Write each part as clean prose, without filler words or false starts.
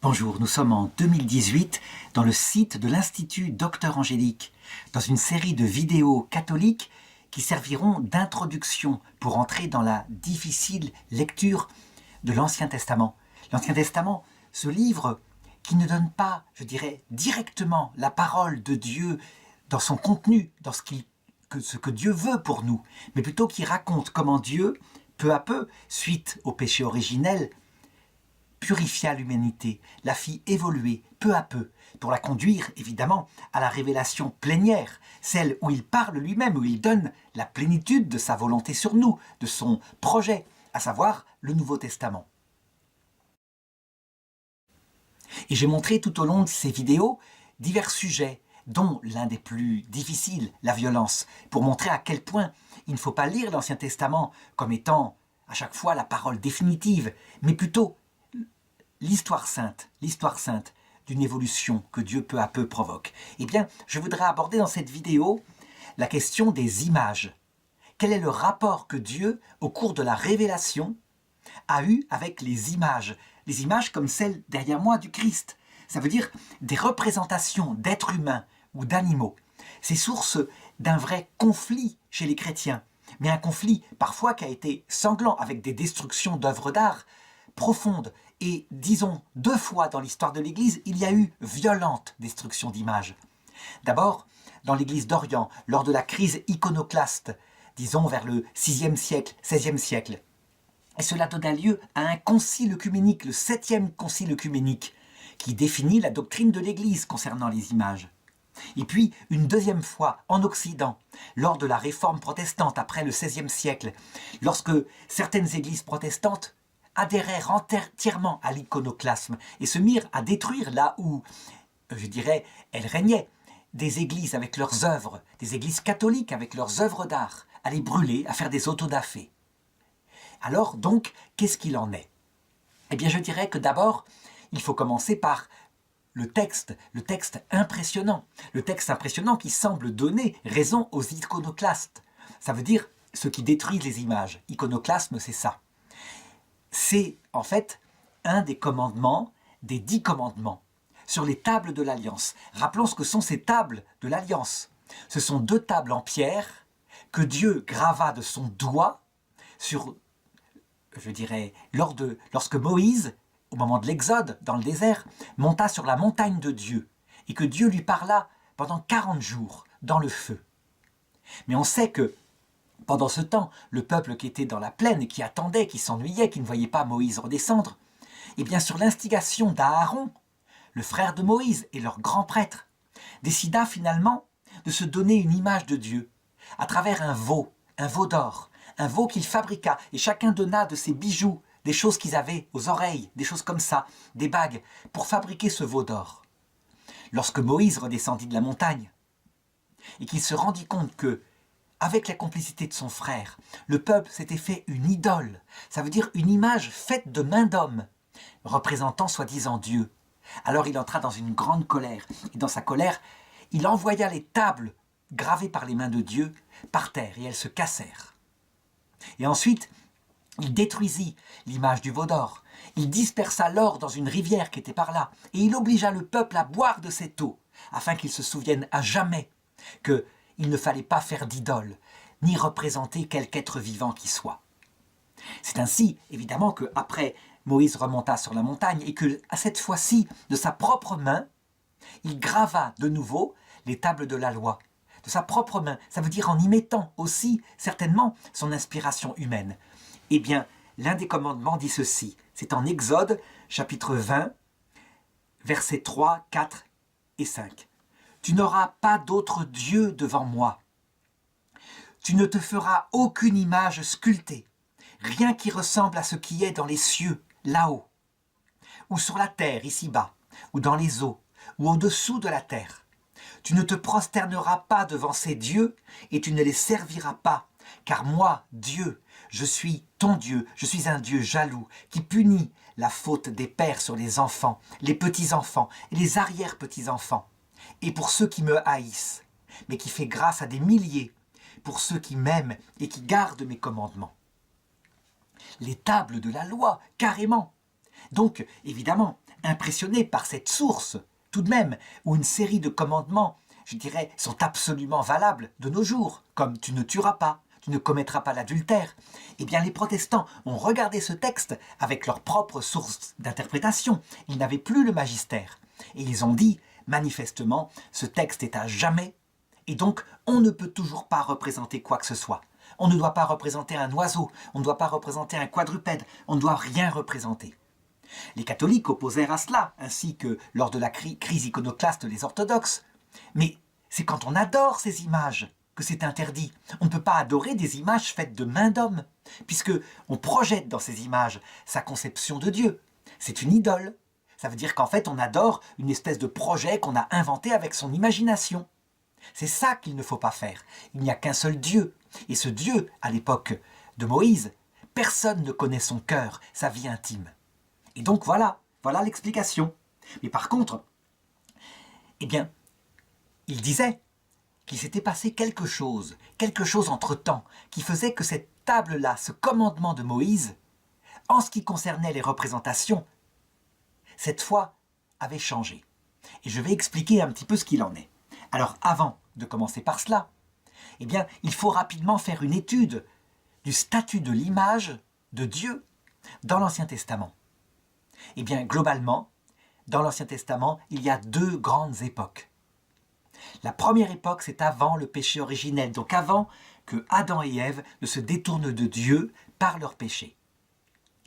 Bonjour, nous sommes en 2018 dans le site de l'Institut Docteur Angélique, dans une série de vidéos catholiques qui serviront d'introduction pour entrer dans la difficile lecture de l'Ancien Testament. L'Ancien Testament, ce livre qui ne donne pas, je dirais, directement la parole de Dieu dans son contenu, dans ce que Dieu veut pour nous, mais plutôt qui raconte comment Dieu, peu à peu, suite au péché originel, purifia l'humanité, la fit évoluer peu à peu, pour la conduire, évidemment, à la révélation plénière, celle où il parle lui-même, où il donne la plénitude de sa volonté sur nous, de son projet, à savoir le Nouveau Testament. Et j'ai montré tout au long de ces vidéos divers sujets, dont l'un des plus difficiles, la violence, pour montrer à quel point il ne faut pas lire l'Ancien Testament comme étant à chaque fois la parole définitive, mais plutôt l'histoire sainte d'une évolution que Dieu peu à peu provoque. Eh bien, je voudrais aborder dans cette vidéo la question des images. Quel est le rapport que Dieu, au cours de la révélation, a eu avec les images comme celle derrière moi du Christ. Ça veut dire des représentations d'êtres humains ou d'animaux. C'est source d'un vrai conflit chez les chrétiens, mais un conflit parfois qui a été sanglant, avec des destructions d'œuvres d'art profondes. Et disons, 2 fois dans l'histoire de l'Église, il y a eu violente destruction d'images. D'abord, dans l'Église d'Orient, lors de la crise iconoclaste, disons vers le VIe siècle, XVIe siècle. Et cela donna lieu à un concile œcuménique, le 7e concile œcuménique, qui définit la doctrine de l'Église concernant les images. Et puis, une 2e fois, en Occident, lors de la réforme protestante après le XVIe siècle, lorsque certaines églises protestantes adhérèrent entièrement à l'iconoclasme et se mirent à détruire là où, je dirais, elles régnaient, des églises avec leurs œuvres, des églises catholiques avec leurs œuvres d'art, à les brûler, à faire des autodafés. Alors donc, qu'est-ce qu'il en est? Eh bien, je dirais que d'abord, il faut commencer par le texte impressionnant. Le texte impressionnant qui semble donner raison aux iconoclastes. Ça veut dire ceux qui détruisent les images. Iconoclasme, c'est ça. C'est en fait un des commandements, des 10 commandements, sur les tables de l'Alliance. Rappelons ce que sont ces tables de l'Alliance. Ce sont 2 tables en pierre que Dieu grava de son doigt sur, je dirais, lorsque Moïse, au moment de l'Exode, dans le désert, monta sur la montagne de Dieu, et que Dieu lui parla pendant 40 jours dans le feu. Mais on sait que pendant ce temps, le peuple qui était dans la plaine, qui attendait, qui s'ennuyait, qui ne voyait pas Moïse redescendre, et bien sur l'instigation d'Aaron, le frère de Moïse et leur grand prêtre, décida finalement de se donner une image de Dieu à travers un veau d'or, un veau qu'il fabriqua, et chacun donna de ses bijoux, des choses qu'ils avaient aux oreilles, des choses comme ça, des bagues, pour fabriquer ce veau d'or. Lorsque Moïse redescendit de la montagne, et qu'il se rendit compte que, avec la complicité de son frère, le peuple s'était fait une idole, ça veut dire une image faite de main d'homme, représentant soi-disant Dieu. Alors il entra dans une grande colère, et dans sa colère, il envoya les tables gravées par les mains de Dieu par terre, et elles se cassèrent. Et ensuite, il détruisit l'image du veau d'or, il dispersa l'or dans une rivière qui était par là, et il obligea le peuple à boire de cette eau, afin qu'ils se souviennent à jamais qu'il ne fallait pas faire d'idole, ni représenter quelque être vivant qui soit. C'est ainsi, évidemment, qu'après Moïse remonta sur la montagne et que, à cette fois-ci, de sa propre main, il grava de nouveau les tables de la loi. De sa propre main, ça veut dire en y mettant aussi, certainement, son inspiration humaine. Eh bien, l'un des commandements dit ceci, c'est en Exode, chapitre 20, versets 3, 4 et 5. « Tu n'auras pas d'autre Dieu devant moi. Tu ne te feras aucune image sculptée, rien qui ressemble à ce qui est dans les cieux, là-haut, ou sur la terre, ici-bas, ou dans les eaux, ou au-dessous de la terre. Tu ne te prosterneras pas devant ces dieux, et tu ne les serviras pas, car moi, Dieu, je suis ton Dieu, je suis un Dieu jaloux, qui punit la faute des pères sur les enfants, les petits-enfants et les arrière-petits-enfants, et pour ceux qui me haïssent, mais qui fait grâce à des milliers, pour ceux qui m'aiment et qui gardent mes commandements. » Les tables de la loi, carrément. Donc, évidemment, impressionné par cette source, tout de même, où une série de commandements, je dirais, sont absolument valables de nos jours, comme tu ne tueras pas, tu ne commettras pas l'adultère. Eh bien, les protestants ont regardé ce texte avec leur propre source d'interprétation. Ils n'avaient plus le magistère. Et ils ont dit, manifestement, ce texte est à jamais, et donc on ne peut toujours pas représenter quoi que ce soit. On ne doit pas représenter un oiseau, on ne doit pas représenter un quadrupède, on ne doit rien représenter. Les catholiques opposèrent à cela, ainsi que lors de la crise iconoclaste des orthodoxes. Mais c'est quand on adore ces images que c'est interdit. On ne peut pas adorer des images faites de main d'homme, puisque on projette dans ces images sa conception de Dieu. C'est une idole. Ça veut dire qu'en fait on adore une espèce de projet qu'on a inventé avec son imagination. C'est ça qu'il ne faut pas faire. Il n'y a qu'un seul Dieu. Et ce Dieu, à l'époque de Moïse, personne ne connaît son cœur, sa vie intime. Et donc voilà l'explication. Mais par contre, eh bien, il disait qu'il s'était passé quelque chose entre-temps, qui faisait que cette table-là, ce commandement de Moïse, en ce qui concernait les représentations, cette fois, avait changé. Et je vais expliquer un petit peu ce qu'il en est. Alors, avant de commencer par cela, eh bien, il faut rapidement faire une étude du statut de l'image de Dieu dans l'Ancien Testament. Eh bien, globalement, dans l'Ancien Testament, il y a deux grandes époques. La première époque, c'est avant le péché originel, donc avant que Adam et Ève ne se détournent de Dieu par leur péché.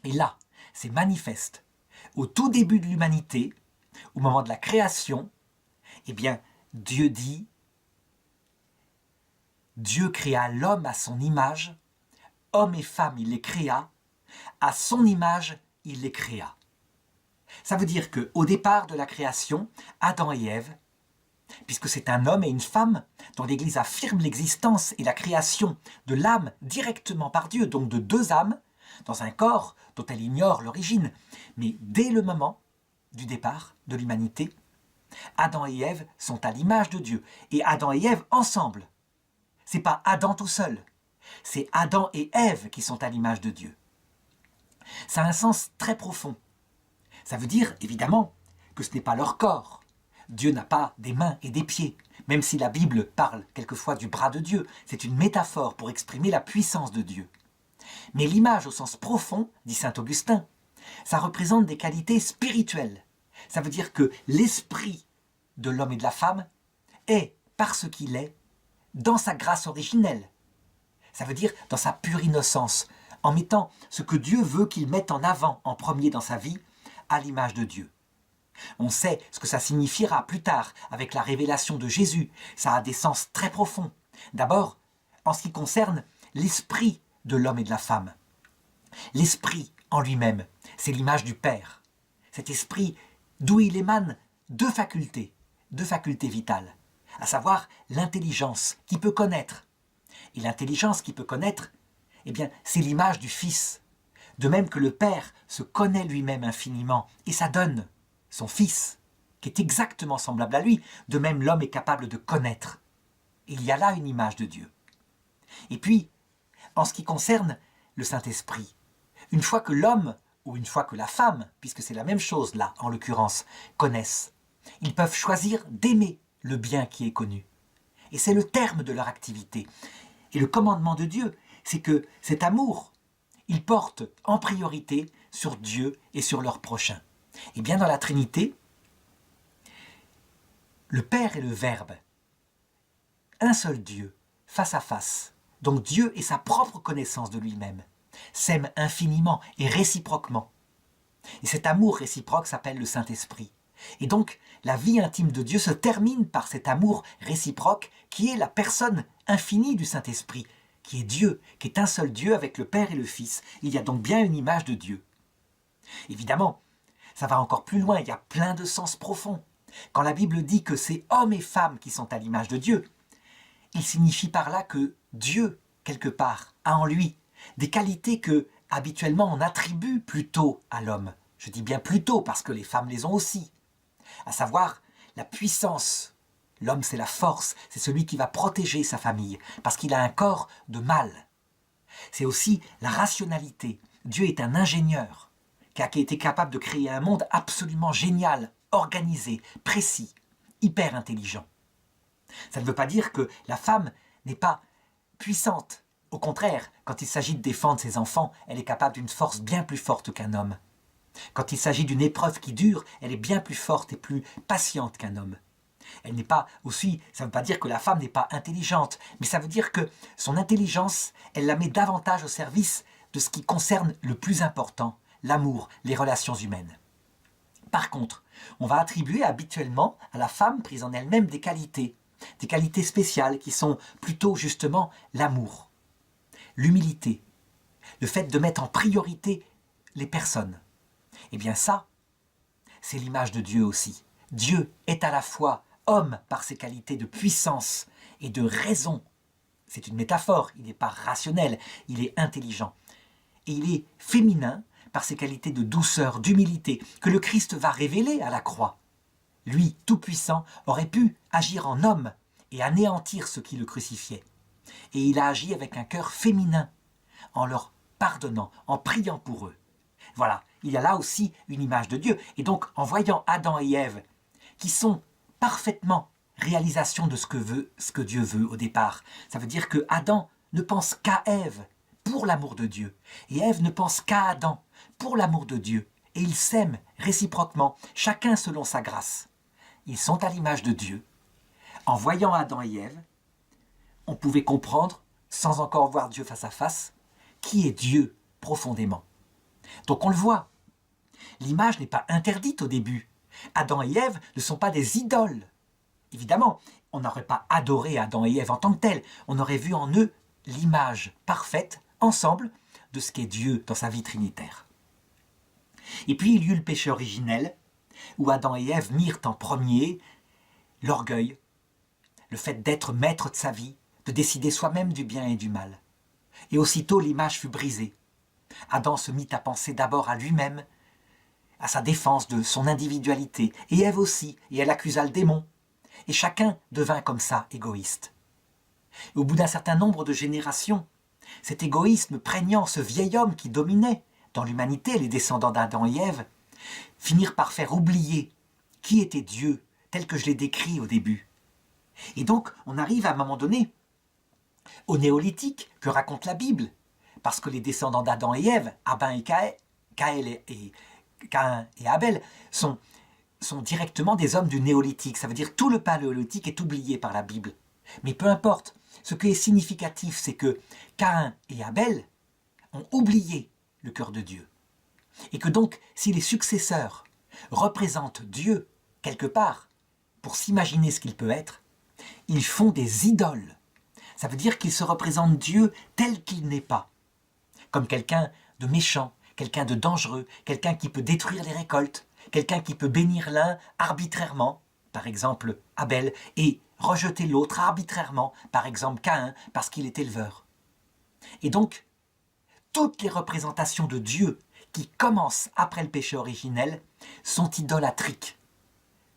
Et là, c'est manifeste. Au tout début de l'humanité, au moment de la création, eh bien, Dieu dit, Dieu créa l'homme à son image, homme et femme il les créa, à son image il les créa. Ça veut dire qu'au départ de la création, Adam et Ève, puisque c'est un homme et une femme dont l'Église affirme l'existence et la création de l'âme directement par Dieu, donc de deux âmes, dans un corps dont elle ignore l'origine. Mais dès le moment du départ de l'humanité, Adam et Ève sont à l'image de Dieu. Et Adam et Ève ensemble. C'est pas Adam tout seul. C'est Adam et Ève qui sont à l'image de Dieu. Ça a un sens très profond. Ça veut dire, évidemment, que ce n'est pas leur corps. Dieu n'a pas des mains et des pieds. Même si la Bible parle quelquefois du bras de Dieu, c'est une métaphore pour exprimer la puissance de Dieu. Mais l'image au sens profond, dit saint Augustin, ça représente des qualités spirituelles. Ça veut dire que l'esprit de l'homme et de la femme est, par ce qu'il est, dans sa grâce originelle. Ça veut dire dans sa pure innocence, en mettant ce que Dieu veut qu'il mette en avant, en premier dans sa vie, à l'image de Dieu. On sait ce que ça signifiera plus tard avec la révélation de Jésus. Ça a des sens très profonds. D'abord, en ce qui concerne l'esprit de l'homme et de la femme. L'esprit en lui-même, c'est l'image du Père. Cet esprit d'où il émane deux facultés vitales, à savoir l'intelligence qui peut connaître. Et l'intelligence qui peut connaître, eh bien, c'est l'image du Fils. De même que le Père se connaît lui-même infiniment et ça donne son Fils, qui est exactement semblable à lui. De même, l'homme est capable de connaître. Il y a là une image de Dieu. Et puis, en ce qui concerne le Saint-Esprit, une fois que l'homme, ou une fois que la femme, puisque c'est la même chose là, en l'occurrence, connaissent, ils peuvent choisir d'aimer le bien qui est connu. Et c'est le terme de leur activité. Et le commandement de Dieu, c'est que cet amour, ils portent en priorité sur Dieu et sur leur prochain. Et bien dans la Trinité, le Père et le Verbe, un seul Dieu, face à face, donc Dieu et sa propre connaissance de lui-même, s'aiment infiniment et réciproquement. Et cet amour réciproque s'appelle le Saint-Esprit. Et donc, la vie intime de Dieu se termine par cet amour réciproque qui est la personne infinie du Saint-Esprit, qui est Dieu, qui est un seul Dieu avec le Père et le Fils. Il y a donc bien une image de Dieu. Évidemment, ça va encore plus loin, il y a plein de sens profonds. Quand la Bible dit que c'est hommes et femmes qui sont à l'image de Dieu, il signifie par là que Dieu, quelque part, a en lui des qualités que, habituellement, on attribue plutôt à l'homme. Je dis bien plutôt parce que les femmes les ont aussi. À savoir la puissance. L'homme, c'est la force, c'est celui qui va protéger sa famille, parce qu'il a un corps de mâle. C'est aussi la rationalité. Dieu est un ingénieur. qui a été capable de créer un monde absolument génial, organisé, précis, hyper intelligent. Ça ne veut pas dire que la femme n'est pas puissante. Au contraire, quand il s'agit de défendre ses enfants, elle est capable d'une force bien plus forte qu'un homme. Quand il s'agit d'une épreuve qui dure, elle est bien plus forte et plus patiente qu'un homme. Elle n'est pas aussi, ça ne veut pas dire que la femme n'est pas intelligente, mais ça veut dire que son intelligence, elle la met davantage au service de ce qui concerne le plus important, l'amour, les relations humaines. Par contre, on va attribuer habituellement à la femme prise en elle-même des qualités spéciales qui sont plutôt justement l'amour, l'humilité, le fait de mettre en priorité les personnes. Eh bien ça, c'est l'image de Dieu aussi. Dieu est à la fois homme par ses qualités de puissance et de raison. C'est une métaphore, il n'est pas rationnel, il est intelligent. Et il est féminin par ses qualités de douceur, d'humilité, que le Christ va révéler à la croix. Lui, tout-puissant, aurait pu agir en homme et anéantir ceux qui le crucifiaient. Et il a agi avec un cœur féminin, en leur pardonnant, en priant pour eux. Voilà, il y a là aussi une image de Dieu. Et donc, en voyant Adam et Ève, qui sont parfaitement réalisation de ce que Dieu veut au départ, ça veut dire que Adam ne pense qu'à Ève pour l'amour de Dieu, et Ève ne pense qu'à Adam pour l'amour de Dieu, et ils s'aiment réciproquement, chacun selon sa grâce. Ils sont à l'image de Dieu. En voyant Adam et Ève, on pouvait comprendre, sans encore voir Dieu face à face, qui est Dieu profondément. Donc on le voit, l'image n'est pas interdite au début. Adam et Ève ne sont pas des idoles. Évidemment, on n'aurait pas adoré Adam et Ève en tant que tels, on aurait vu en eux l'image parfaite, ensemble, de ce qu'est Dieu dans sa vie trinitaire. Et puis il y eut le péché originel, où Adam et Ève mirent en premier l'orgueil, le fait d'être maître de sa vie, de décider soi-même du bien et du mal. Et aussitôt l'image fut brisée. Adam se mit à penser d'abord à lui-même, à sa défense de son individualité, et Ève aussi, et elle accusa le démon. Et chacun devint comme ça égoïste. Et au bout d'un certain nombre de générations, cet égoïsme prégnant ce vieil homme qui dominait dans l'humanité, les descendants d'Adam et Ève, finirent par faire oublier qui était Dieu, tel que je l'ai décrit au début. Et donc, on arrive à un moment donné au néolithique que raconte la Bible, parce que les descendants d'Adam et Ève, Caïn et Abel, sont directement des hommes du néolithique. Ça veut dire que tout le paléolithique est oublié par la Bible. Mais peu importe, ce qui est significatif, c'est que Caïn et Abel ont oublié le cœur de Dieu. Et que donc, si les successeurs représentent Dieu quelque part, pour s'imaginer ce qu'il peut être, ils font des idoles. Ça veut dire qu'ils se représentent Dieu tel qu'il n'est pas. Comme quelqu'un de méchant, quelqu'un de dangereux, quelqu'un qui peut détruire les récoltes, quelqu'un qui peut bénir l'un arbitrairement, par exemple Abel, et rejeter l'autre arbitrairement, par exemple Caïn, parce qu'il est éleveur. Et donc, toutes les représentations de Dieu qui commencent après le péché originel sont idolâtriques.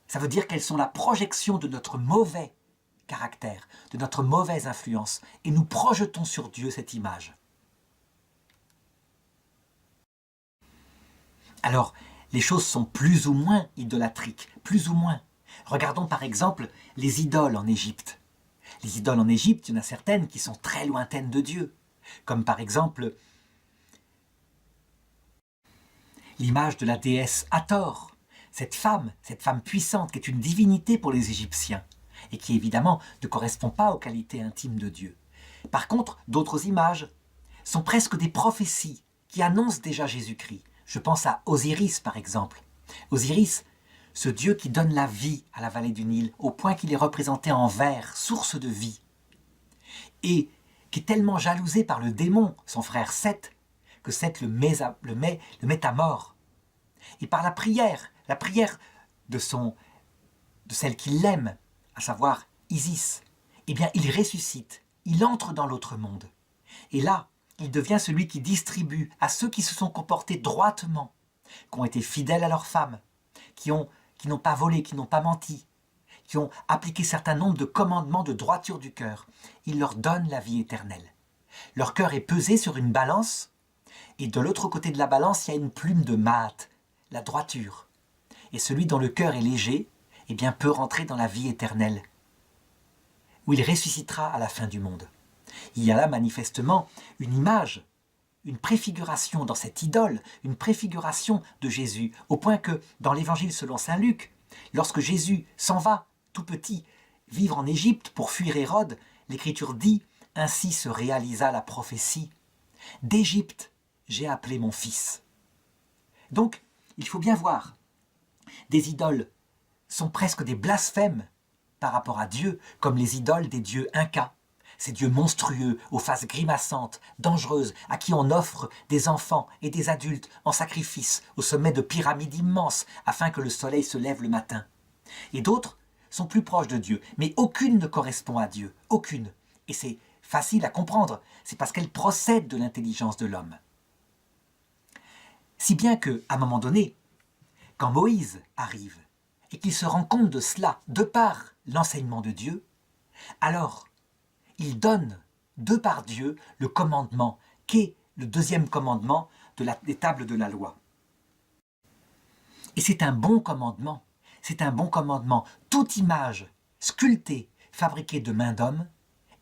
Ça veut dire qu'elles sont la projection de notre mauvais caractère, de notre mauvaise influence, et nous projetons sur Dieu cette image. Alors, les choses sont plus ou moins idolâtriques, plus ou moins. Regardons par exemple les idoles en Égypte. Les idoles en Égypte, il y en a certaines qui sont très lointaines de Dieu, comme par exemple l'image de la déesse Hathor, cette femme puissante qui est une divinité pour les Égyptiens, et qui évidemment ne correspond pas aux qualités intimes de Dieu. Par contre, d'autres images sont presque des prophéties qui annoncent déjà Jésus-Christ. Je pense à Osiris par exemple. Osiris, ce dieu qui donne la vie à la vallée du Nil, au point qu'il est représenté en ver, source de vie, et qui est tellement jalousé par le démon, son frère Seth, que Seth le met à mort. Et par la prière de celle qui l'aime, à savoir Isis, eh bien il ressuscite, il entre dans l'autre monde. Et là, il devient celui qui distribue à ceux qui se sont comportés droitement, qui ont été fidèles à leurs femmes, qui n'ont pas volé, qui n'ont pas menti, qui ont appliqué certain nombre de commandements de droiture du cœur. Il leur donne la vie éternelle. Leur cœur est pesé sur une balance Et de l'autre côté de la balance, il y a une plume de Maat, la droiture. Et celui dont le cœur est léger, eh bien, peut rentrer dans la vie éternelle, où il ressuscitera à la fin du monde. Il y a là manifestement une image, une préfiguration dans cette idole, une préfiguration de Jésus, au point que dans l'évangile selon saint Luc, lorsque Jésus s'en va, tout petit, vivre en Égypte pour fuir Hérode, l'Écriture dit « Ainsi se réalisa la prophétie. D'Égypte, j'ai appelé mon fils. » Donc, il faut bien voir, des idoles sont presque des blasphèmes par rapport à Dieu, comme les idoles des dieux incas. Ces dieux monstrueux, aux faces grimaçantes, dangereuses, à qui on offre des enfants et des adultes en sacrifice au sommet de pyramides immenses afin que le soleil se lève le matin. Et d'autres sont plus proches de Dieu, mais aucune ne correspond à Dieu, aucune. Et c'est facile à comprendre, c'est parce qu'elle procède de l'intelligence de l'homme. Si bien qu'à un moment donné, quand Moïse arrive et qu'il se rend compte de cela de par l'enseignement de Dieu, alors il donne, de par Dieu, le commandement, qu'est le deuxième commandement des tables de la loi. Et c'est un bon commandement. C'est un bon commandement. Toute image sculptée, fabriquée de main d'homme,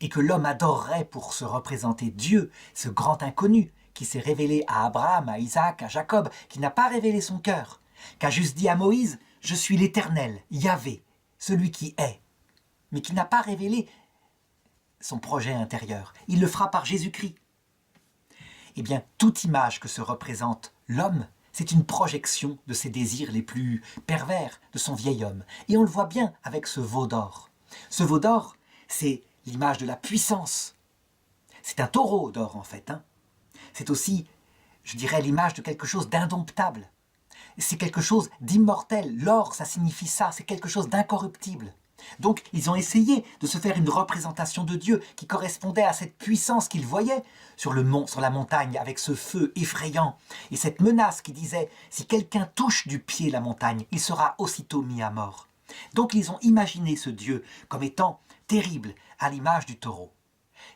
et que l'homme adorerait pour se représenter Dieu, ce grand inconnu, qui s'est révélé à Abraham, à Isaac, à Jacob, qui n'a pas révélé son cœur, qui a juste dit à Moïse « Je suis l'Éternel, Yahvé, celui qui est », mais qui n'a pas révélé son projet intérieur. Il le fera par Jésus-Christ. Eh bien, toute image que se représente l'homme, c'est une projection de ses désirs les plus pervers, de son vieil homme. Et on le voit bien avec ce veau d'or. Ce veau d'or, c'est l'image de la puissance. C'est un taureau d'or, en fait. C'est aussi, je dirais, l'image de quelque chose d'indomptable. C'est quelque chose d'immortel. L'or, ça signifie ça. C'est quelque chose d'incorruptible. Donc, ils ont essayé de se faire une représentation de Dieu qui correspondait à cette puissance qu'ils voyaient sur le mont, sur la montagne, avec ce feu effrayant. Et cette menace qui disait, si quelqu'un touche du pied la montagne, il sera aussitôt mis à mort. Donc, ils ont imaginé ce Dieu comme étant terrible, à l'image du taureau.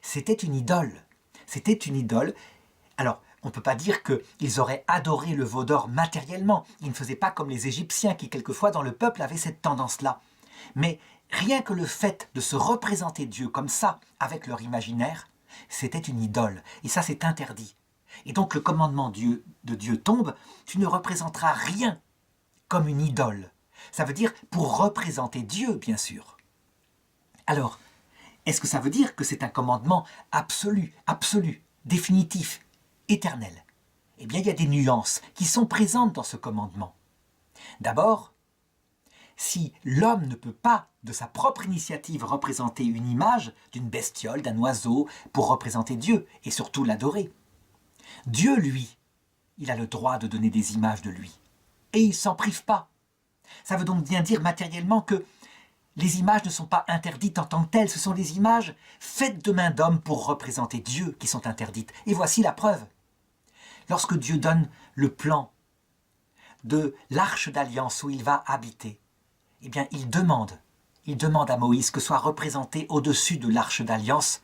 C'était une idole. C'était une idole. Alors, on ne peut pas dire qu'ils auraient adoré le veau d'or matériellement. Ils ne faisaient pas comme les Égyptiens qui, quelquefois, dans le peuple, avaient cette tendance-là. Mais rien que le fait de se représenter Dieu comme ça, avec leur imaginaire, c'était une idole. Et ça, c'est interdit. Et donc, le commandement de Dieu tombe, tu ne représenteras rien comme une idole. Ça veut dire pour représenter Dieu, bien sûr. Alors, est-ce que ça veut dire que c'est un commandement absolu, définitif, éternel? Eh bien, il y a des nuances qui sont présentes dans ce commandement. D'abord, si l'homme ne peut pas, de sa propre initiative, représenter une image d'une bestiole, d'un oiseau, pour représenter Dieu, et surtout l'adorer, Dieu, lui, il a le droit de donner des images de lui. Et il ne s'en prive pas. Ça veut donc bien dire matériellement que les images ne sont pas interdites en tant que telles, ce sont des images faites de main d'homme pour représenter Dieu qui sont interdites. Et voici la preuve. Lorsque Dieu donne le plan de l'arche d'alliance où il va habiter, eh bien il demande à Moïse que soient représentés au-dessus de l'arche d'alliance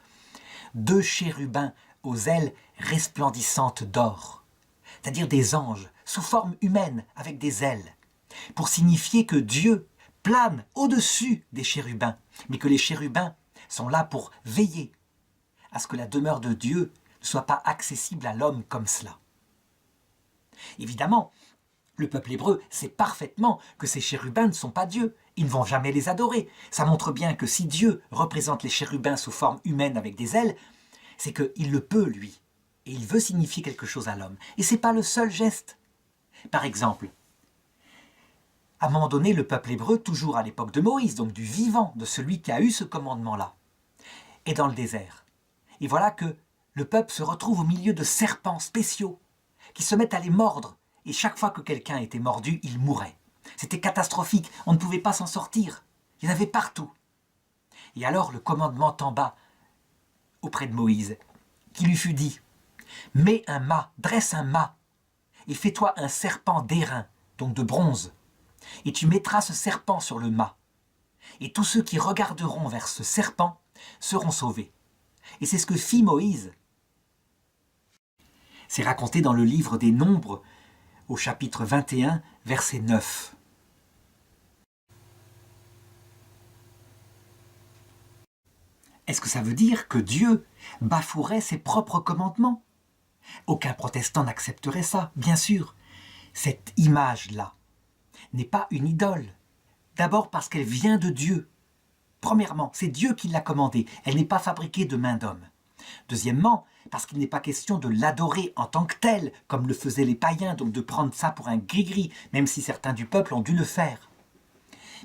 2 chérubins aux ailes resplendissantes d'or, c'est-à-dire des anges sous forme humaine avec des ailes, pour signifier que Dieu plane au-dessus des chérubins, mais que les chérubins sont là pour veiller à ce que la demeure de Dieu ne soit pas accessible à l'homme comme cela. Évidemment, le peuple hébreu sait parfaitement que ces chérubins ne sont pas Dieu. Ils ne vont jamais les adorer. Ça montre bien que si Dieu représente les chérubins sous forme humaine avec des ailes, c'est qu'il le peut, lui. Et il veut signifier quelque chose à l'homme. Et ce n'est pas le seul geste. Par exemple, à un moment donné, le peuple hébreu, toujours à l'époque de Moïse, donc du vivant, de celui qui a eu ce commandement-là, est dans le désert. Et voilà que le peuple se retrouve au milieu de serpents spéciaux qui se mettent à les mordre. Et chaque fois que quelqu'un était mordu, il mourait. C'était catastrophique, on ne pouvait pas s'en sortir. Il y en avait partout. Et alors le commandement tomba auprès de Moïse, qui lui fut dit « Mets un mât, dresse un mât, et fais-toi un serpent d'airain, donc de bronze, et tu mettras ce serpent sur le mât. Et tous ceux qui regarderont vers ce serpent seront sauvés. » Et c'est ce que fit Moïse. C'est raconté dans le livre des Nombres, au chapitre 21, verset 9. Est-ce que ça veut dire que Dieu bafouerait ses propres commandements? Aucun protestant n'accepterait ça, bien sûr. Cette image-là n'est pas une idole. D'abord parce qu'elle vient de Dieu. Premièrement, c'est Dieu qui l'a commandée. Elle n'est pas fabriquée de main d'homme. Deuxièmement, parce qu'il n'est pas question de l'adorer en tant que tel, comme le faisaient les païens, donc de prendre ça pour un gris-gris, même si certains du peuple ont dû le faire.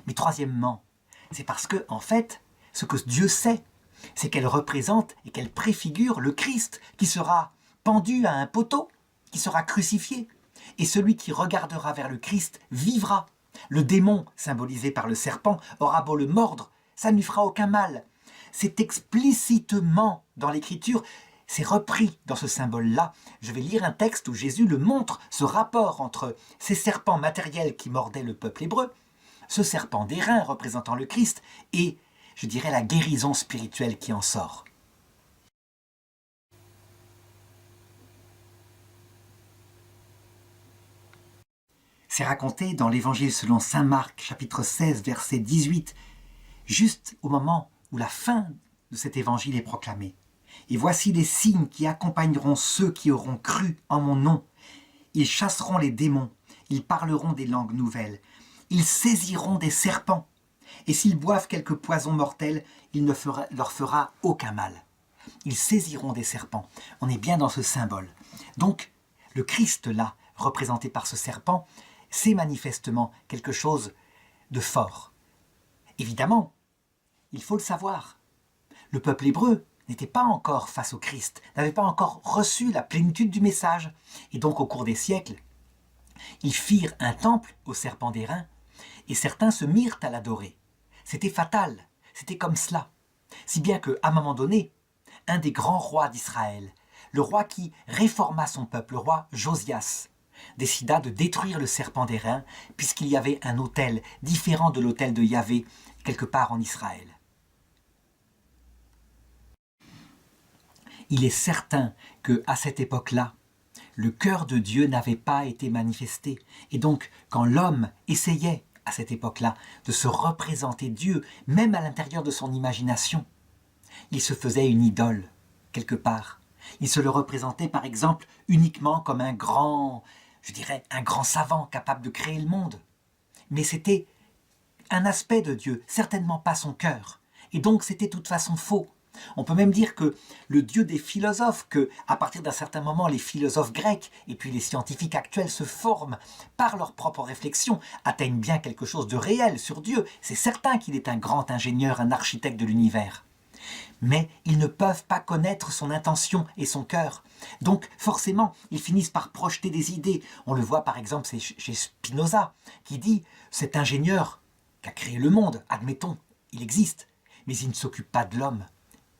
Mais troisièmement, c'est parce que, en fait, ce que Dieu sait, c'est qu'elle représente et qu'elle préfigure le Christ qui sera pendu à un poteau, qui sera crucifié. Et celui qui regardera vers le Christ vivra. Le démon, symbolisé par le serpent, aura beau le mordre, ça ne lui fera aucun mal. C'est explicitement dans l'Écriture, c'est repris dans ce symbole-là. Je vais lire un texte où Jésus le montre, ce rapport entre ces serpents matériels qui mordaient le peuple hébreu, ce serpent d'airain représentant le Christ, et, je dirais, la guérison spirituelle qui en sort. C'est raconté dans l'Évangile selon saint Marc, chapitre 16, verset 18, juste au moment où la fin de cet Évangile est proclamée. « Et voici les signes qui accompagneront ceux qui auront cru en mon nom. Ils chasseront les démons, ils parleront des langues nouvelles, ils saisiront des serpents, et s'ils boivent quelque poison mortel, il ne leur fera aucun mal. Ils saisiront des serpents. » On est bien dans ce symbole. Donc, le Christ là, représenté par ce serpent, c'est manifestement quelque chose de fort. Évidemment, il faut le savoir, le peuple hébreu n'était pas encore face au Christ, n'avait pas encore reçu la plénitude du message. Et donc au cours des siècles, ils firent un temple au serpent d'airain et certains se mirent à l'adorer. C'était fatal, c'était comme cela. Si bien qu'à un moment donné, un des grands rois d'Israël, le roi qui réforma son peuple, le roi Josias, décida de détruire le serpent d'airain puisqu'il y avait un autel différent de l'autel de Yahvé quelque part en Israël. Il est certain qu'à cette époque-là, le cœur de Dieu n'avait pas été manifesté. Et donc, quand l'homme essayait, à cette époque-là, de se représenter Dieu, même à l'intérieur de son imagination, il se faisait une idole, quelque part. Il se le représentait, par exemple, uniquement comme un grand, je dirais, un grand savant capable de créer le monde. Mais c'était un aspect de Dieu, certainement pas son cœur. Et donc, c'était de toute façon faux. On peut même dire que le Dieu des philosophes, que à partir d'un certain moment les philosophes grecs et puis les scientifiques actuels se forment par leurs propres réflexions, atteignent bien quelque chose de réel sur Dieu. C'est certain qu'il est un grand ingénieur, un architecte de l'univers. Mais ils ne peuvent pas connaître son intention et son cœur. Donc forcément, ils finissent par projeter des idées. On le voit par exemple chez Spinoza, qui dit « cet ingénieur qui a créé le monde, admettons, il existe, mais il ne s'occupe pas de l'homme. »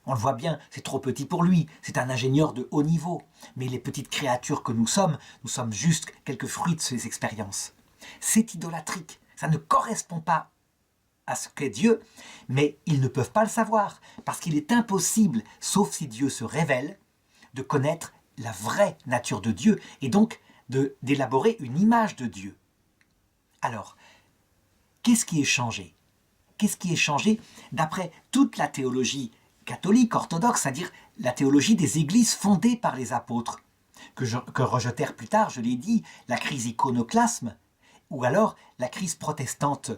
On le voit bien, c'est trop petit pour lui, c'est un ingénieur de haut niveau. Mais les petites créatures que nous sommes juste quelques fruits de ces expériences. C'est idolâtrique, ça ne correspond pas à ce qu'est Dieu, mais ils ne peuvent pas le savoir, parce qu'il est impossible, sauf si Dieu se révèle, de connaître la vraie nature de Dieu, et donc d'élaborer une image de Dieu. Alors, qu'est-ce qui est changé? Qu'est-ce qui est changé d'après toute la théologie catholique, orthodoxe, c'est-à-dire la théologie des églises fondées par les apôtres, que rejetèrent plus tard, je l'ai dit, la crise iconoclasme, ou alors la crise protestante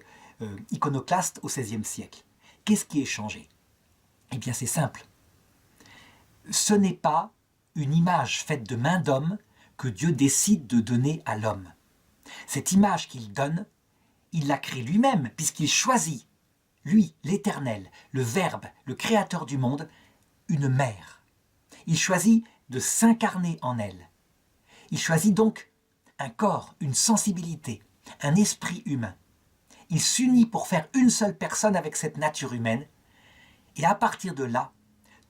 iconoclaste au XVIe siècle. Qu'est-ce qui est changé? Eh bien c'est simple. Ce n'est pas une image faite de main d'homme que Dieu décide de donner à l'homme. Cette image qu'il donne, il la crée lui-même, puisqu'il choisit, lui, l'Éternel, le Verbe, le Créateur du monde, une mère. Il choisit de s'incarner en elle. Il choisit donc un corps, une sensibilité, un esprit humain. Il s'unit pour faire une seule personne avec cette nature humaine, et à partir de là,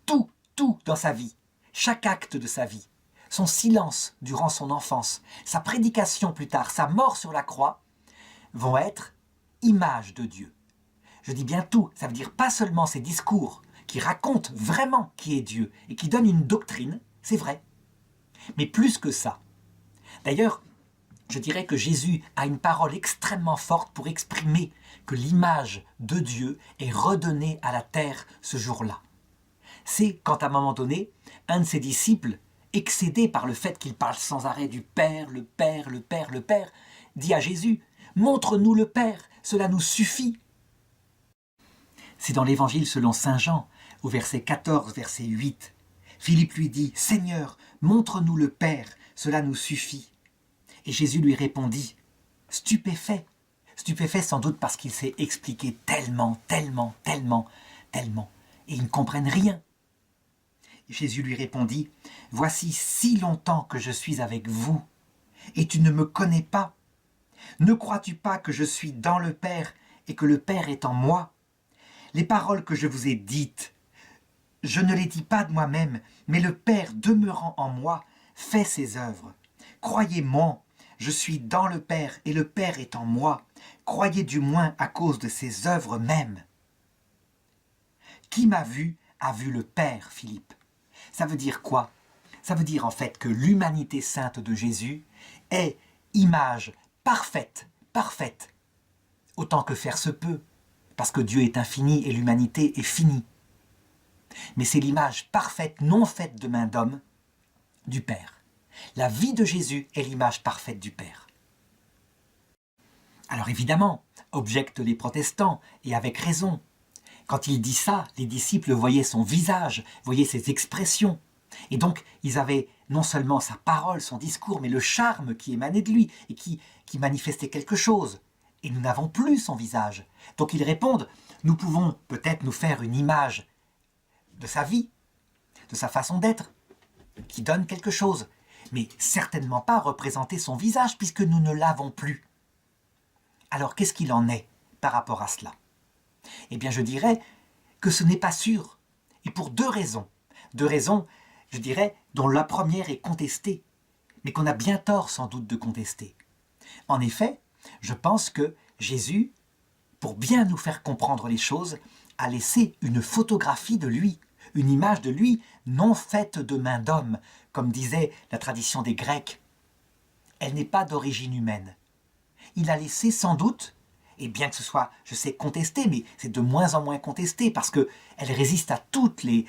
tout dans sa vie, chaque acte de sa vie, son silence durant son enfance, sa prédication plus tard, sa mort sur la croix, vont être image de Dieu. Je dis bien tout, ça veut dire pas seulement ses discours qui racontent vraiment qui est Dieu et qui donnent une doctrine, c'est vrai, Mais plus que ça. D'ailleurs, je dirais que Jésus a une parole extrêmement forte pour exprimer que l'image de Dieu est redonnée à la terre ce jour-là. C'est quand à un moment donné, un de ses disciples, excédé par le fait qu'il parle sans arrêt du Père, le Père, le Père, le Père, dit à Jésus « Montre-nous le Père, cela nous suffit ». C'est dans l'Évangile selon saint Jean, au verset 14, verset 8. Philippe lui dit « Seigneur, montre-nous le Père, cela nous suffit ». Et Jésus lui répondit, stupéfait sans doute parce qu'il s'est expliqué tellement, et ils ne comprennent rien. Jésus lui répondit, voici si longtemps que je suis avec vous, et tu ne me connais pas. Ne crois-tu pas que je suis dans le Père et que le Père est en moi? Les paroles que je vous ai dites, je ne les dis pas de moi-même, mais le Père demeurant en moi fait ses œuvres. Croyez-moi, je suis dans le Père et le Père est en moi. Croyez du moins à cause de ses œuvres mêmes. Qui m'a vu a vu le Père, Philippe. Ça veut dire quoi? Ça veut dire en fait que l'humanité sainte de Jésus est image parfaite, autant que faire se peut, parce que Dieu est infini et l'humanité est finie. Mais c'est l'image parfaite, non faite de main d'homme, du Père. La vie de Jésus est l'image parfaite du Père. Alors évidemment, objectent les protestants, et avec raison. Quand il dit ça, les disciples voyaient son visage, voyaient ses expressions. Et donc, ils avaient non seulement sa parole, son discours, mais le charme qui émanait de lui et qui manifestait quelque chose. Et nous n'avons plus son visage. Donc ils répondent, nous pouvons peut-être nous faire une image de sa vie, de sa façon d'être, qui donne quelque chose, mais certainement pas représenter son visage puisque nous ne l'avons plus. Alors qu'est-ce qu'il en est par rapport à cela? Eh bien je dirais que ce n'est pas sûr, et pour deux raisons, je dirais, dont la première est contestée, mais qu'on a bien tort sans doute de contester. En effet, je pense que Jésus, pour bien nous faire comprendre les choses, a laissé une photographie de lui, une image de lui non faite de main d'homme, comme disait la tradition des Grecs. Elle n'est pas d'origine humaine. Il a laissé sans doute, et bien que ce soit, je sais, contesté, mais c'est de moins en moins contesté, parce qu'elle résiste à toutes les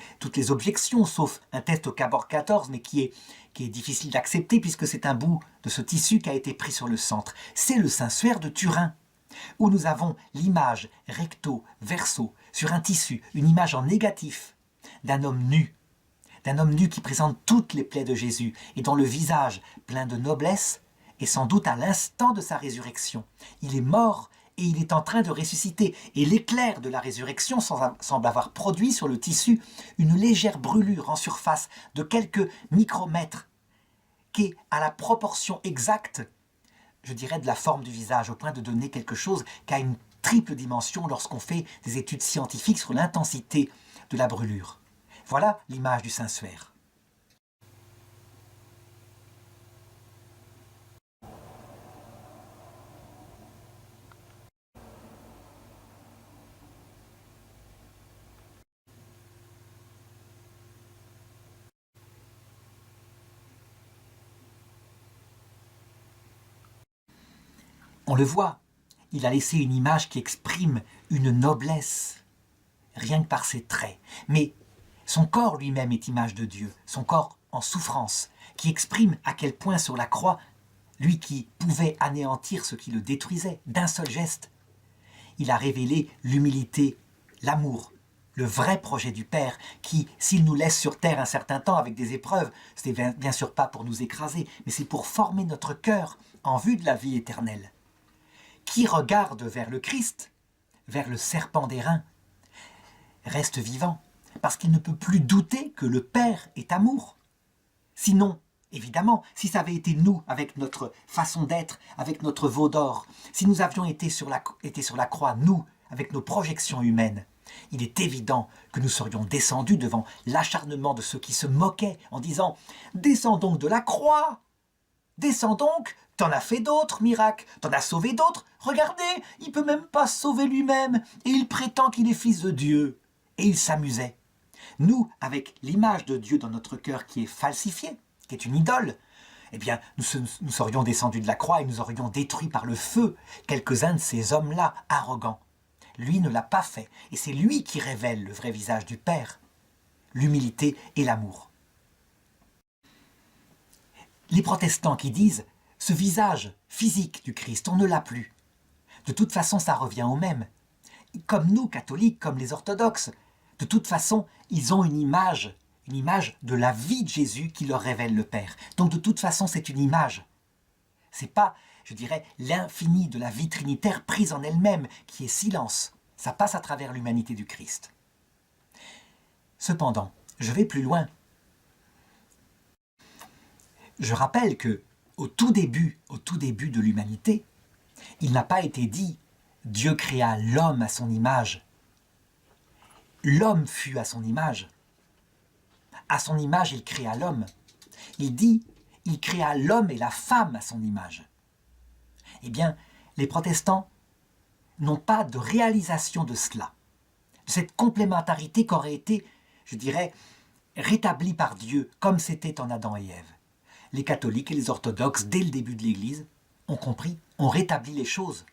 objections, sauf un test au Cabor 14, mais qui est difficile d'accepter, puisque c'est un bout de ce tissu qui a été pris sur le centre. C'est le Saint-Suaire de Turin, où nous avons l'image recto, verso, sur un tissu, une image en négatif, d'un homme nu qui présente toutes les plaies de Jésus, et dont le visage, plein de noblesse, est sans doute à l'instant de sa résurrection. Il est mort et il est en train de ressusciter. Et l'éclair de la résurrection semble avoir produit sur le tissu une légère brûlure en surface de quelques micromètres, qui est à la proportion exacte, je dirais, de la forme du visage, au point de donner quelque chose qui a une triple dimension lorsqu'on fait des études scientifiques sur l'intensité de la brûlure. Voilà l'image du Saint-Suaire. On le voit, il a laissé une image qui exprime une noblesse, rien que par ses traits. Mais son corps lui-même est image de Dieu, son corps en souffrance, qui exprime à quel point sur la croix, lui qui pouvait anéantir ce qui le détruisait d'un seul geste, il a révélé l'humilité, l'amour, le vrai projet du Père, qui, s'il nous laisse sur terre un certain temps avec des épreuves, ce n'est bien sûr pas pour nous écraser, mais c'est pour former notre cœur en vue de la vie éternelle. Qui regarde vers le Christ, vers le serpent d'airain, reste vivant, parce qu'il ne peut plus douter que le Père est amour. Sinon, évidemment, si ça avait été nous, avec notre façon d'être, avec notre veau d'or, si nous avions été sur la croix, nous, avec nos projections humaines, il est évident que nous serions descendus devant l'acharnement de ceux qui se moquaient en disant « Descends donc de la croix ! Descends donc, t'en as fait d'autres miracles, t'en as sauvé d'autres, regardez, il peut même pas se sauver lui-même, et il prétend qu'il est fils de Dieu. » Et il s'amusait. Nous, avec l'image de Dieu dans notre cœur qui est falsifiée, qui est une idole, eh bien, nous serions descendus de la croix et nous aurions détruit par le feu quelques-uns de ces hommes-là, arrogants. Lui ne l'a pas fait, et c'est lui qui révèle le vrai visage du Père, l'humilité et l'amour. Les protestants qui disent « ce visage physique du Christ, on ne l'a plus », de toute façon ça revient au même. Comme nous, catholiques, comme les orthodoxes, de toute façon, ils ont une image de la vie de Jésus qui leur révèle le Père. Donc de toute façon, c'est une image. C'est pas, je dirais, l'infini de la vie trinitaire prise en elle-même, qui est silence. Ça passe à travers l'humanité du Christ. Cependant, je vais plus loin. Je rappelle que au tout début de l'humanité, il n'a pas été dit « Dieu créa l'homme à son image ». L'homme fut à son image. À son image, il créa l'homme. Il dit « Il créa l'homme et la femme à son image ». Eh bien, les protestants n'ont pas de réalisation de cela, de cette complémentarité qui aurait été, je dirais, rétablie par Dieu, comme c'était en Adam et Ève. Les catholiques et les orthodoxes, dès le début de l'Église, ont compris, ont rétabli les choses,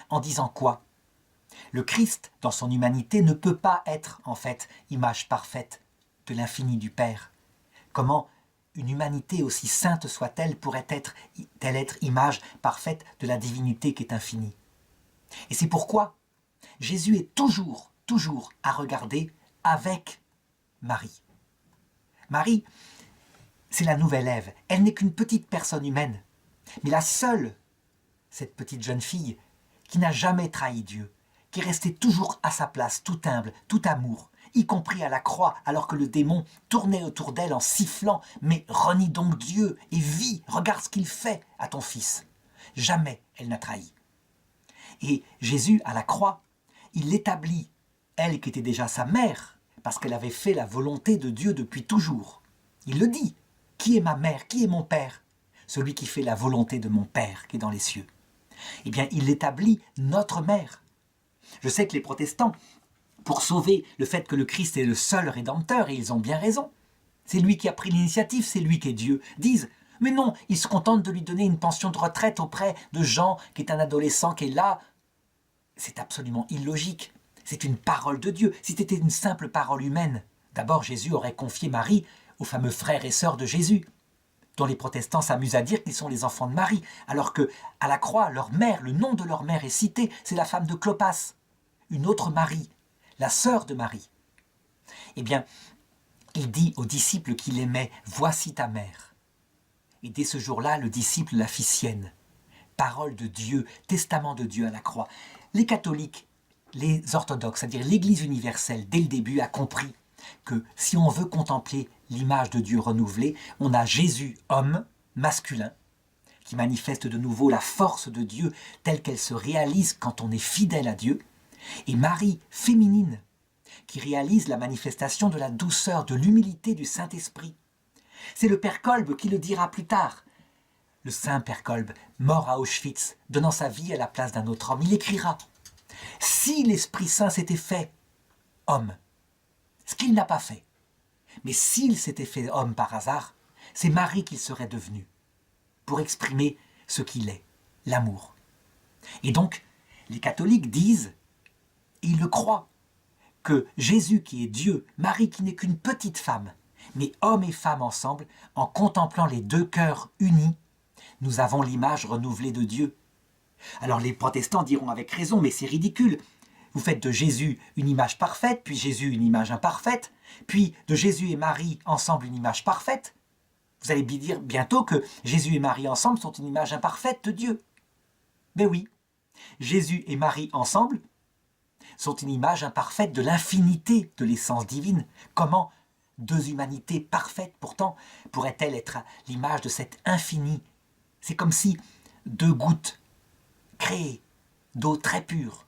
en disant quoi? Le Christ, dans son humanité, ne peut pas être, en fait, image parfaite de l'infini du Père. Comment une humanité aussi sainte soit-elle pourrait-elle être image parfaite de la divinité qui est infinie? Et c'est pourquoi Jésus est toujours à regarder avec Marie. Marie, c'est la nouvelle Ève. Elle n'est qu'une petite personne humaine, mais la seule, cette petite jeune fille, qui n'a jamais trahi Dieu, qui est restée toujours à sa place, tout humble, tout amour, y compris à la croix, alors que le démon tournait autour d'elle en sifflant « Mais renie donc Dieu et vis, regarde ce qu'il fait à ton fils !» Jamais elle n'a trahi. Et Jésus, à la croix, il l'établit, elle qui était déjà sa mère, parce qu'elle avait fait la volonté de Dieu depuis toujours. Il le dit, « Qui est ma mère? Qui est mon père? Celui qui fait la volonté de mon Père qui est dans les cieux. » Eh bien, il établit notre mère. Je sais que les protestants, pour sauver le fait que le Christ est le seul rédempteur, et ils ont bien raison, c'est lui qui a pris l'initiative, c'est lui qui est Dieu, disent « Mais non, ils se contentent de lui donner une pension de retraite auprès de Jean, qui est un adolescent qui est là. » C'est absolument illogique. C'est une parole de Dieu. Si c'était une simple parole humaine, d'abord Jésus aurait confié Marie aux fameux frères et sœurs de Jésus, dont les protestants s'amusent à dire qu'ils sont les enfants de Marie, alors que à la croix, leur mère, le nom de leur mère est cité, c'est la femme de Clopas, une autre Marie, la sœur de Marie. Eh bien, il dit aux disciples qu'il aimait « Voici ta mère ». Et dès ce jour-là, le disciple la fit sienne. Parole de Dieu, testament de Dieu à la croix. Les catholiques, les orthodoxes, c'est-à-dire l'Église universelle, dès le début, a compris que si on veut contempler l'image de Dieu renouvelée, on a Jésus, homme, masculin, qui manifeste de nouveau la force de Dieu telle qu'elle se réalise quand on est fidèle à Dieu, et Marie, féminine, qui réalise la manifestation de la douceur, de l'humilité du Saint-Esprit. C'est le Père Kolbe qui le dira plus tard. Le saint Père Kolbe, mort à Auschwitz, donnant sa vie à la place d'un autre homme, il écrira « Si l'Esprit Saint s'était fait homme, ce qu'il n'a pas fait, mais s'il s'était fait homme par hasard, c'est Marie qu'il serait devenu, pour exprimer ce qu'il est, l'amour. » Et donc, les catholiques disent, et ils le croient, que Jésus qui est Dieu, Marie qui n'est qu'une petite femme, mais homme et femme ensemble, en contemplant les deux cœurs unis, nous avons l'image renouvelée de Dieu. Alors les protestants diront avec raison, mais c'est ridicule. Vous faites de Jésus une image parfaite, puis Jésus une image imparfaite, puis de Jésus et Marie ensemble une image parfaite. Vous allez dire bientôt que Jésus et Marie ensemble sont une image imparfaite de Dieu. Mais oui, Jésus et Marie ensemble sont une image imparfaite de l'infinité de l'essence divine. Comment deux humanités parfaites, pourtant, pourraient-elles être l'image de cet infini? C'est comme si deux gouttes créées d'eau très pure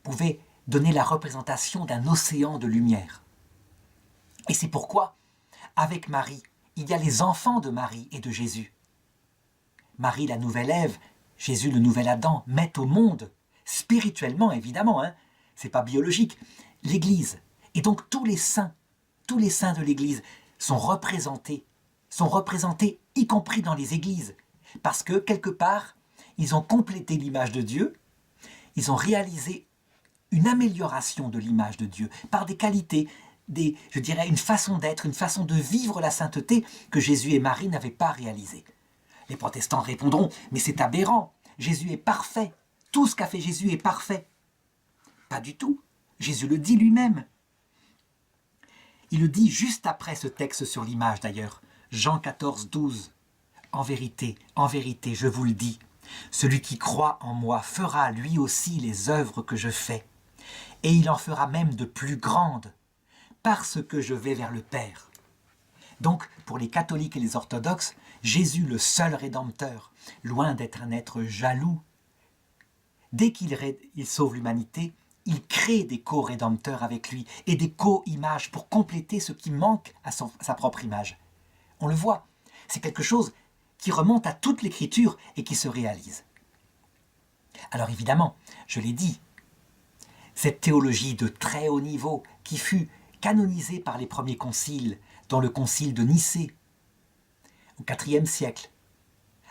pouvaient donner la représentation d'un océan de lumière. Et c'est pourquoi, avec Marie, il y a les enfants de Marie et de Jésus. Marie, la nouvelle Ève, Jésus, le nouvel Adam, mettent au monde, spirituellement évidemment, c'est pas biologique, l'Église. Et donc tous les saints de l'Église sont représentés sont représentés, y compris dans les églises, parce que, quelque part, ils ont complété l'image de Dieu, ils ont réalisé une amélioration de l'image de Dieu par des qualités, je dirais une façon d'être, une façon de vivre la sainteté que Jésus et Marie n'avaient pas réalisée. Les protestants répondront, mais c'est aberrant, Jésus est parfait, tout ce qu'a fait Jésus est parfait. Pas du tout, Jésus le dit lui-même. Il le dit juste après ce texte sur l'image d'ailleurs, Jean 14, 12. En vérité, je vous le dis, celui qui croit en moi fera lui aussi les œuvres que je fais, et il en fera même de plus grandes, parce que je vais vers le Père. Donc, pour les catholiques et les orthodoxes, Jésus, le seul Rédempteur, loin d'être un être jaloux, dès qu'il sauve l'humanité, il crée des co-rédempteurs avec lui et des co-images pour compléter ce qui manque à sa propre image. On le voit, c'est quelque chose qui remonte à toute l'Écriture et qui se réalise. Alors évidemment, je l'ai dit, cette théologie de très haut niveau qui fut canonisée par les premiers conciles, dont le concile de Nicée, au IVe siècle,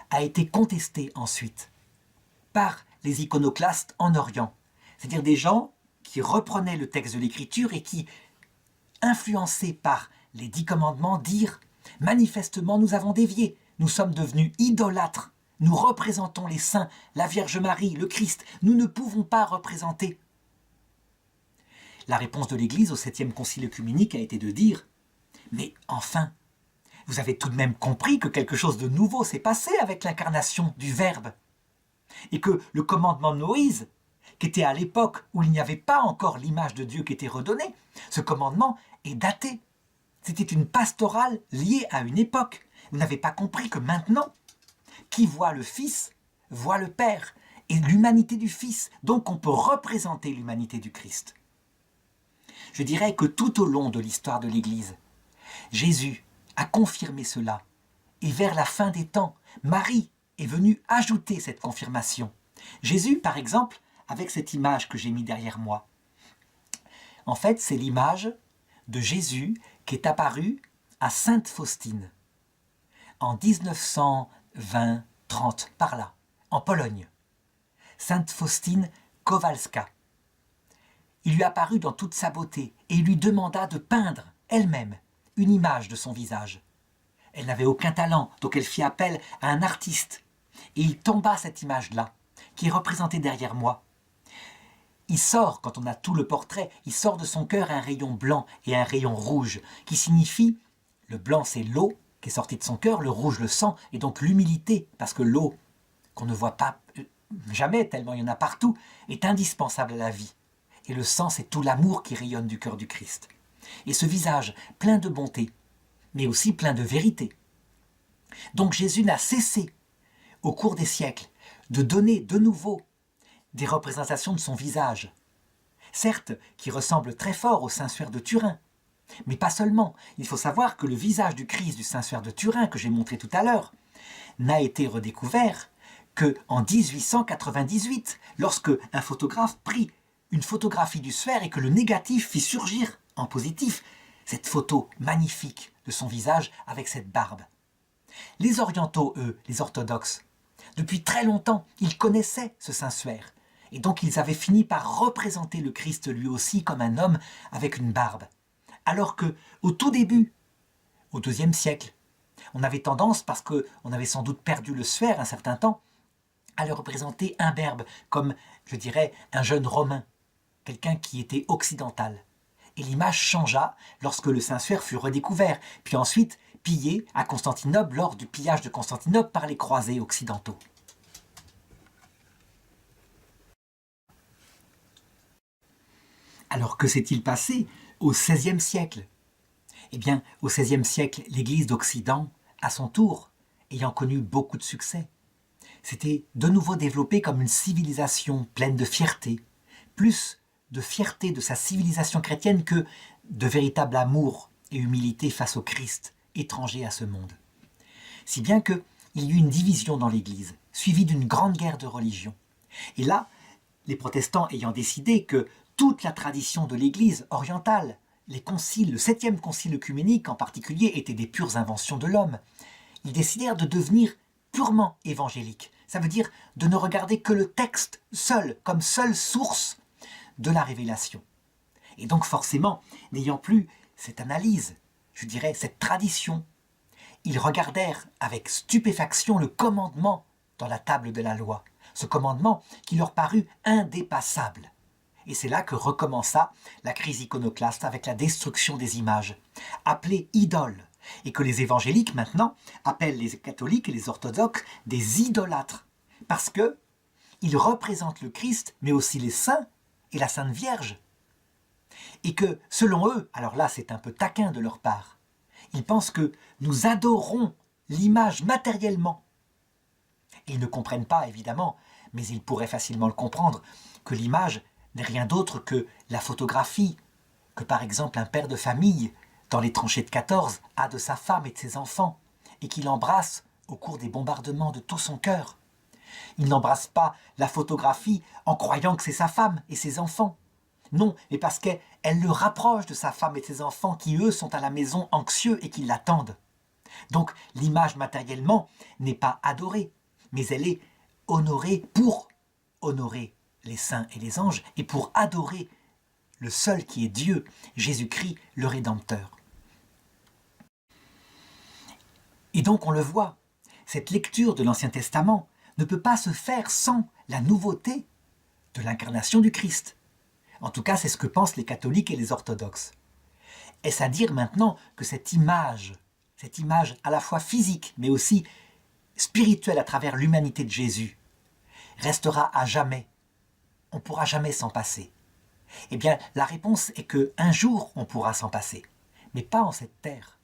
a été contestée ensuite par les iconoclastes en Orient, c'est-à-dire des gens qui reprenaient le texte de l'Écriture et qui, influencés par les 10 commandements, dirent « Manifestement, nous avons dévié, nous sommes devenus idolâtres, nous représentons les saints, la Vierge Marie, le Christ, nous ne pouvons pas représenter. » La réponse de l'Église au 7e concile œcuménique a été de dire « Mais enfin, vous avez tout de même compris que quelque chose de nouveau s'est passé avec l'incarnation du Verbe, et que le commandement de Moïse, qui était à l'époque où il n'y avait pas encore l'image de Dieu qui était redonnée, ce commandement est daté. C'était une pastorale liée à une époque. Vous n'avez pas compris que maintenant, qui voit le Fils, voit le Père, et l'humanité du Fils. Donc on peut représenter l'humanité du Christ. Je dirais que tout au long de l'histoire de l'Église, Jésus a confirmé cela. Et vers la fin des temps, Marie est venue ajouter cette confirmation. Jésus, par exemple, avec cette image que j'ai mis derrière moi, en fait, c'est l'image de Jésus qui est apparue à Sainte Faustine en 1920-30, par là, en Pologne. Sainte Faustine Kowalska. Il lui apparut dans toute sa beauté et il lui demanda de peindre elle-même une image de son visage. Elle n'avait aucun talent, donc elle fit appel à un artiste. Et il tomba cette image-là, qui est représentée derrière moi. Il sort, quand on a tout le portrait, il sort de son cœur un rayon blanc et un rayon rouge, qui signifie, le blanc c'est l'eau qui est sortie de son cœur, le rouge le sang, et donc l'humilité, parce que l'eau, qu'on ne voit pas jamais, tellement il y en a partout, est indispensable à la vie. Et le sang, c'est tout l'amour qui rayonne du cœur du Christ. Et ce visage, plein de bonté, mais aussi plein de vérité. Donc Jésus n'a cessé, au cours des siècles, de donner de nouveau des représentations de son visage. Certes, qui ressemblent très fort au Saint-Suaire de Turin, mais pas seulement. Il faut savoir que le visage du Christ du Saint-Suaire de Turin, que j'ai montré tout à l'heure, n'a été redécouvert qu'en 1898, lorsque un photographe prit une photographie du sphère et que le négatif fit surgir en positif cette photo magnifique de son visage avec cette barbe. Les orientaux, eux, les orthodoxes, depuis très longtemps, ils connaissaient ce Saint-Suaire. Et donc ils avaient fini par représenter le Christ lui aussi comme un homme avec une barbe. Alors que, au tout début, au IIe siècle, on avait tendance, parce qu'on avait sans doute perdu le sphère un certain temps, à le représenter imberbe, comme, je dirais, un jeune Romain, quelqu'un qui était occidental. Et l'image changea lorsque le Saint-Suaire fut redécouvert, puis ensuite pillé à Constantinople lors du pillage de Constantinople par les croisés occidentaux. Alors que s'est-il passé au XVIe siècle? Eh bien, au XVIe siècle, l'Église d'Occident, à son tour, ayant connu beaucoup de succès, s'était de nouveau développée comme une civilisation pleine de fierté, plus de fierté de sa civilisation chrétienne que de véritable amour et humilité face au Christ, étranger à ce monde. Si bien qu'il y eut une division dans l'Église, suivie d'une grande guerre de religion. Et là, les protestants ayant décidé que toute la tradition de l'Église orientale, les conciles, le 7e concile œcuménique en particulier, étaient des pures inventions de l'homme. Ils décidèrent de devenir purement évangéliques. Ça veut dire de ne regarder que le texte seul, comme seule source de la révélation. Et donc forcément, n'ayant plus cette analyse, je dirais cette tradition, ils regardèrent avec stupéfaction le commandement dans la table de la loi, ce commandement qui leur parut indépassable. Et c'est là que recommença la crise iconoclaste avec la destruction des images, appelées idoles, et que les évangéliques maintenant appellent les catholiques et les orthodoxes des idolâtres, parce qu'ils représentent le Christ, mais aussi les saints et la Sainte Vierge. Et que, selon eux, alors là c'est un peu taquin de leur part, ils pensent que nous adorons l'image matériellement. Ils ne comprennent pas, évidemment, mais ils pourraient facilement le comprendre, que l'image n'est rien d'autre que la photographie, que par exemple un père de famille, dans les tranchées de 14, a de sa femme et de ses enfants, et qu'il embrasse au cours des bombardements de tout son cœur. Il n'embrasse pas la photographie en croyant que c'est sa femme et ses enfants. Non, mais parce qu'elle le rapproche de sa femme et de ses enfants qui, eux, sont à la maison anxieux et qui l'attendent. Donc, l'image matériellement n'est pas adorée, mais elle est honorée pour honorer les saints et les anges et pour adorer le seul qui est Dieu, Jésus-Christ, le Rédempteur. Et donc, on le voit, cette lecture de l'Ancien Testament ne peut pas se faire sans la nouveauté de l'incarnation du Christ. En tout cas, c'est ce que pensent les catholiques et les orthodoxes. Est-ce à dire maintenant que cette image à la fois physique, mais aussi spirituelle à travers l'humanité de Jésus, restera à jamais? On ne pourra jamais s'en passer. Eh bien, la réponse est qu'un jour, on pourra s'en passer, mais pas en cette terre.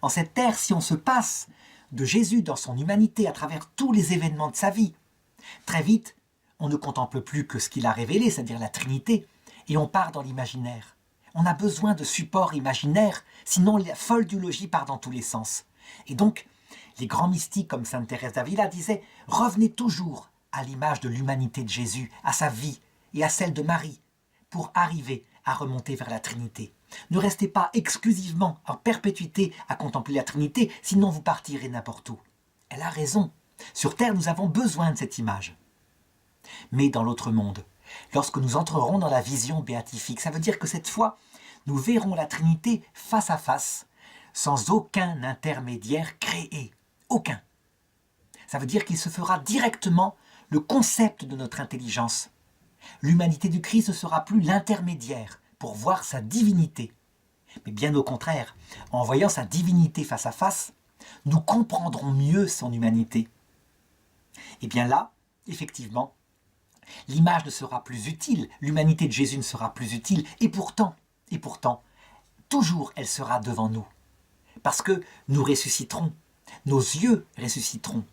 En cette terre, si on se passe de Jésus dans son humanité à travers tous les événements de sa vie, très vite, on ne contemple plus que ce qu'il a révélé, c'est-à-dire la Trinité, et on part dans l'imaginaire. On a besoin de supports imaginaires, sinon la folle duologie part dans tous les sens. Et donc, les grands mystiques comme Sainte Thérèse d'Avila disaient « Revenez toujours à l'image de l'humanité de Jésus, à sa vie et à celle de Marie, pour arriver à remonter vers la Trinité. Ne restez pas exclusivement en perpétuité à contempler la Trinité, sinon vous partirez n'importe où. » Elle a raison. Sur Terre, nous avons besoin de cette image. Mais dans l'autre monde, lorsque nous entrerons dans la vision béatifique, ça veut dire que cette fois, nous verrons la Trinité face à face, sans aucun intermédiaire créé. Aucun. Ça veut dire qu'il se fera directement le concept de notre intelligence. L'humanité du Christ ne sera plus l'intermédiaire pour voir sa divinité. Mais bien au contraire, en voyant sa divinité face à face, nous comprendrons mieux son humanité. Et bien là, effectivement, l'image ne sera plus utile, l'humanité de Jésus ne sera plus utile, et pourtant, toujours elle sera devant nous. Parce que nous ressusciterons, nos yeux ressusciteront,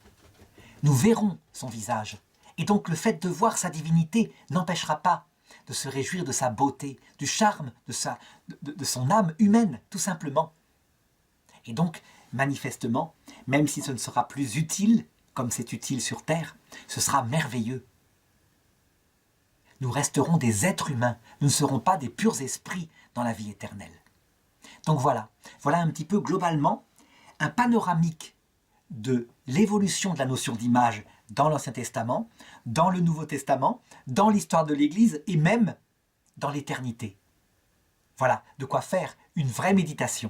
nous verrons son visage. Et donc le fait de voir sa divinité n'empêchera pas de se réjouir de sa beauté, du charme de son âme humaine, tout simplement. Et donc, manifestement, même si ce ne sera plus utile, comme c'est utile sur Terre, ce sera merveilleux. Nous resterons des êtres humains, nous ne serons pas des purs esprits dans la vie éternelle. Donc voilà un petit peu globalement un panoramique de l'évolution de la notion d'image dans l'Ancien Testament, dans le Nouveau Testament, dans l'histoire de l'Église et même dans l'éternité. Voilà de quoi faire une vraie méditation.